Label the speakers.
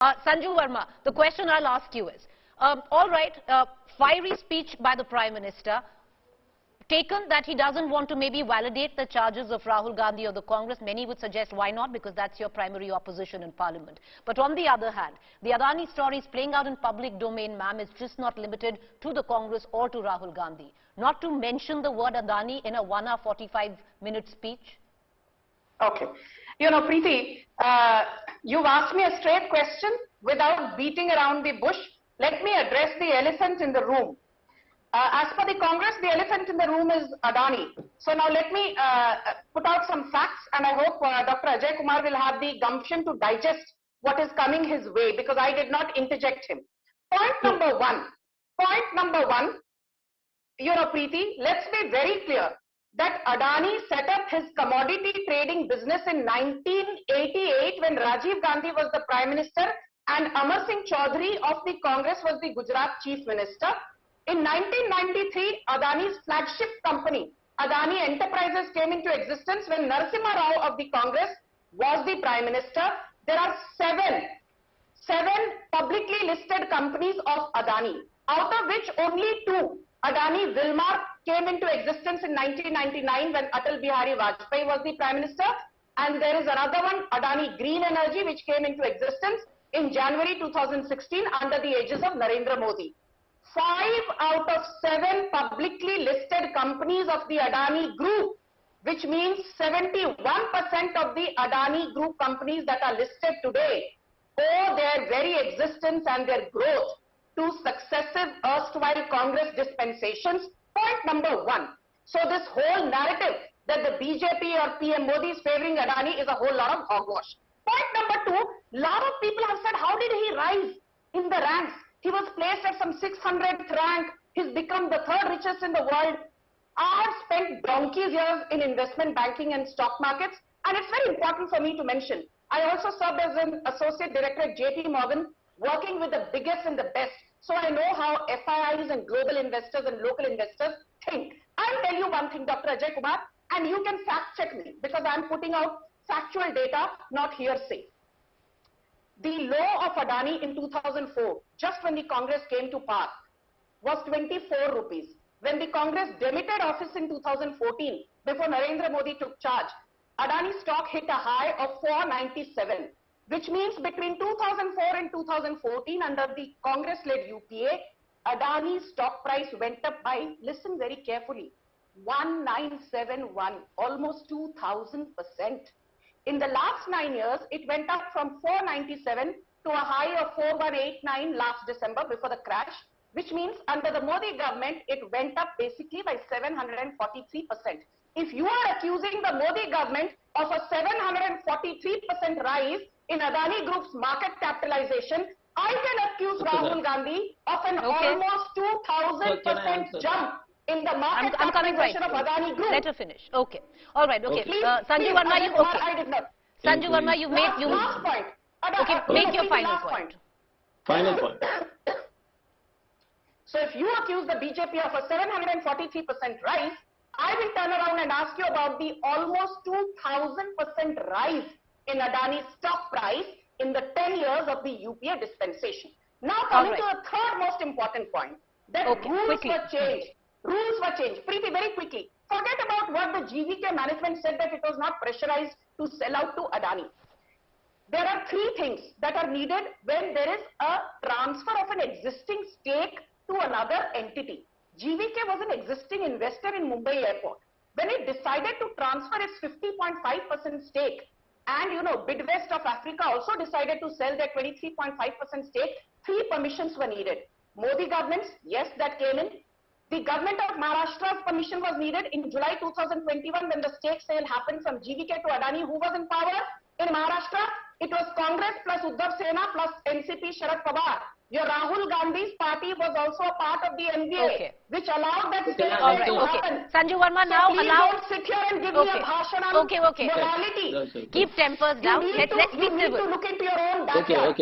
Speaker 1: Sanju Verma, the question I'll ask you is, all right, fiery speech by the Prime Minister, taken that he doesn't want to maybe validate the charges of Rahul Gandhi or the Congress. Many would suggest why not, because that's your primary opposition in Parliament. But on the other hand, the Adani story is playing out in public domain, ma'am. It's just not limited to the Congress or to Rahul Gandhi. Not to mention the word Adani in a 1 hour 45-minute speech.
Speaker 2: Okay. You know, Preeti, you've asked me a straight question without beating around the bush. Let me address the elephant in the room. As per the Congress, the elephant in the room is Adani. So now let me put out some facts, and I hope Dr. Ajay Kumar will have the gumption to digest what is coming his way, because I did not interject him. Point number one, you know, Preeti, let's be very clear that Adani set up his commodity trading business in 1988 when Rajiv Gandhi was the Prime Minister and Amar Singh Chaudhary of the Congress was the Gujarat Chief Minister. In 1993, Adani's flagship company, Adani Enterprises, came into existence when Narasimha Rao of the Congress was the Prime Minister. There are seven publicly listed companies of Adani, out of which only two, Adani Wilmar, came into existence in 1999 when Atal Bihari Vajpayee was the Prime Minister, and there is another one, Adani Green Energy, which came into existence in January 2016 under the aegis of Narendra Modi. 5 out of 7 publicly listed companies of the Adani Group, which means 71% of the Adani Group companies that are listed today, owe their very existence and their growth to successive erstwhile Congress dispensations. Point number one. So this whole narrative that the BJP or PM Modi is favoring Adani is a whole lot of hogwash. Point number two, a lot of people have said, how did he rise in the ranks? He was placed at some 600th rank. He's become the 3rd richest in the world. I've spent donkey's years in investment banking and stock markets, and it's very important for me to mention. I also served as an associate director at JP Morgan, working with the biggest and the best. So I know how FIIs and global investors and local investors think. I'll tell you one thing, Dr. Ajay Kumar, and you can fact check me because I'm putting out factual data, not hearsay. The low of Adani in 2004, just when the Congress came to power, was 24 rupees. When the Congress demitted office in 2014, before Narendra Modi took charge, Adani stock hit a high of 497, which means between 2004 and 2014, under the Congress-led UPA, Adani's stock price went up by, listen very carefully, 1971, almost 2000%. In the last 9 years, it went up from 497 to a high of 4189 last December before the crash, which means under the Modi government, it went up basically by 743%. If you are accusing the Modi government of a 743% rise in Adani Group's market capitalization, I can accuse Rahul Gandhi of an almost 2000% jump in the market capitalization of Adani Group.
Speaker 1: Let her finish. Okay. All right. Okay. Sanju Verma, you
Speaker 2: I did not.
Speaker 1: Sanju Verma, you made
Speaker 2: last point.
Speaker 1: Okay, make your final point.
Speaker 3: Final point.
Speaker 2: So if you accuse the BJP of a 743% rise, I will turn around and ask you about the almost 2000% rise in Adani's stock price in the 10 years of the UPA dispensation. Now coming to the third most important point, that rules were changed. Rules were changed. Preeti, very quickly. Forget about what the GVK management said, that it was not pressurized to sell out to Adani. There are 3 things that are needed when there is a transfer of an existing stake to another entity. GVK was an existing investor in Mumbai Airport. When it decided to transfer its 50.5% stake, and you know, Bidwest of Africa also decided to sell their 23.5% stake, 3 permissions were needed. Modi government's, yes, that came in. The government of Maharashtra's permission was needed in July 2021 when the stake sale happened from GVK to Adani. Who was in power in Maharashtra? It was Congress plus Uddhav Sena plus NCP Sharad Pawar. Your Rahul Gandhi's party was also a part of the NDA, which allowed that stake sale to happen.
Speaker 1: Sanju Verma,
Speaker 2: so
Speaker 1: now
Speaker 2: please
Speaker 1: allow.
Speaker 2: Don't sit here and give me a bhashan on morality.
Speaker 1: Keep tempers down. Let's be civil.
Speaker 2: You need to look into your own backyard.